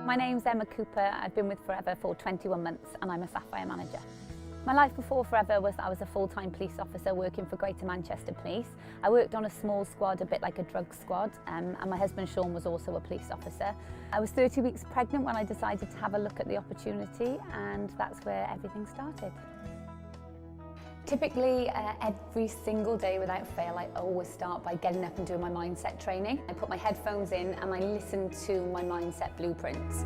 My name's Emma Cooper. I've been with Forever for 21 months and I'm a Sapphire manager. My life before Forever was that I was a full-time police officer working for Greater Manchester Police. I worked on a small squad, a bit like a drug squad, and my husband Sean was also a police officer. I was 30 weeks pregnant when I decided to have a look at the opportunity, and that's where everything started. Typically, every single day without fail, I always start by getting up and doing my mindset training. I put my headphones in and I listen to my mindset blueprints.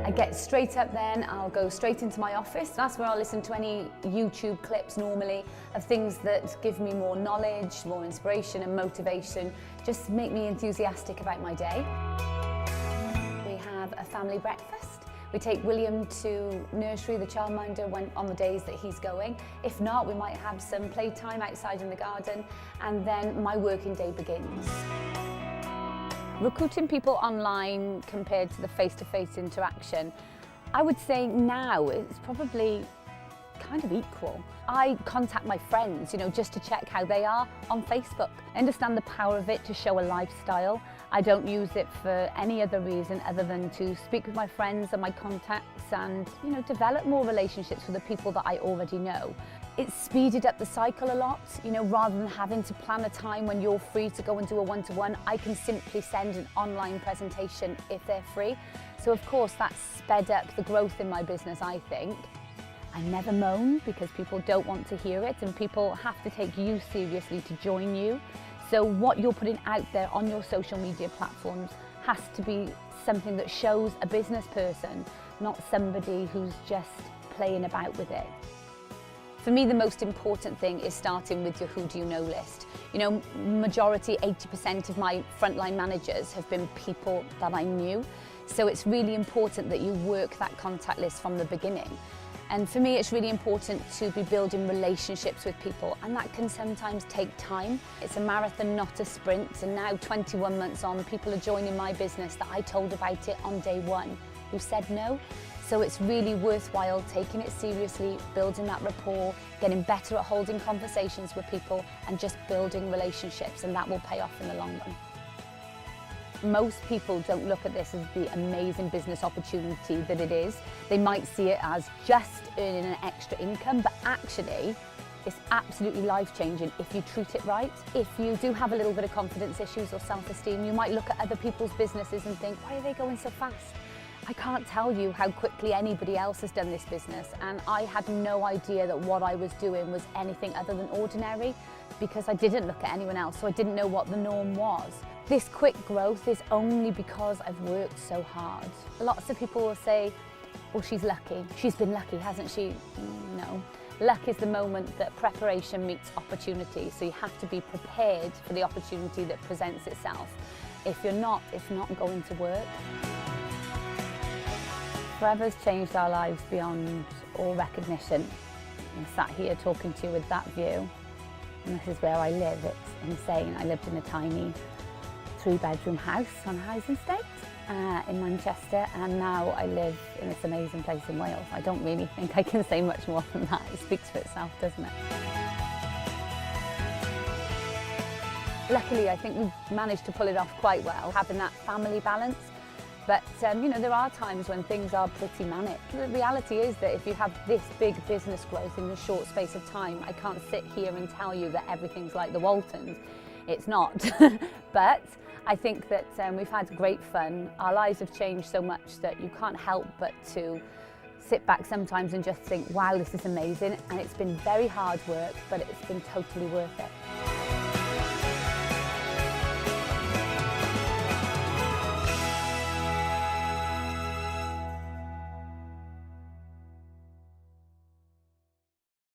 I get straight up then, I'll go straight into my office. That's where I'll listen to any YouTube clips normally of things that give me more knowledge, more inspiration and motivation, just to make me enthusiastic about my day. We have a family breakfast. We take William to nursery, the childminder, on the days that he's going. If not, we might have some playtime outside in the garden, and then my working day begins. Recruiting people online compared to the face-to-face interaction, I would say now it's probably kind of equal. I contact my friends, just to check how they are on Facebook. I understand the power of it to show a lifestyle. I don't use it for any other reason other than to speak with my friends and my contacts and, develop more relationships with the people that I already know. It's speeded up the cycle a lot, rather than having to plan a time when you're free to go and do a one-to-one, I can simply send an online presentation if they're free. So of course that's sped up the growth in my business, I think. I never moan because people don't want to hear it and people have to take you seriously to join you. So what you're putting out there on your social media platforms has to be something that shows a business person, not somebody who's just playing about with it. For me, the most important thing is starting with your who do you know list. Majority, 80% of my frontline managers have been people that I knew. So it's really important that you work that contact list from the beginning. And for me, it's really important to be building relationships with people, and that can sometimes take time. It's a marathon, not a sprint, and now 21 months on, people are joining my business that I told about it on day one, who said no. So it's really worthwhile taking it seriously, building that rapport, getting better at holding conversations with people, and just building relationships, and that will pay off in the long run. Most people don't look at this as the amazing business opportunity that it is. They might see it as just earning an extra income, but actually it's absolutely life-changing if you treat it right. If you do have a little bit of confidence issues or self-esteem, you might look at other people's businesses and think, why are they going so fast? I can't tell you how quickly anybody else has done this business, and I had no idea that what I was doing was anything other than ordinary because I didn't look at anyone else, so I didn't know what the norm was. This quick growth is only because I've worked so hard. Lots of people will say, well, she's lucky. She's been lucky, hasn't she? No. Luck is the moment that preparation meets opportunity, so you have to be prepared for the opportunity that presents itself. If you're not, it's not going to work. Forever's changed our lives beyond all recognition. I'm sat here talking to you with that view, and this is where I live. It's insane. I lived in a tiny 3-bedroom house on a housing estate in Manchester, and now I live in this amazing place in Wales. I don't really think I can say much more than that. It speaks for itself, doesn't it? Luckily, I think we've managed to pull it off quite well, having that family balance. But there are times when things are pretty manic. The reality is that if you have this big business growth in a short space of time, I can't sit here and tell you that everything's like the Waltons. It's not. But I think that we've had great fun. Our lives have changed so much that you can't help but to sit back sometimes and just think, wow, this is amazing. And it's been very hard work, but it's been totally worth it.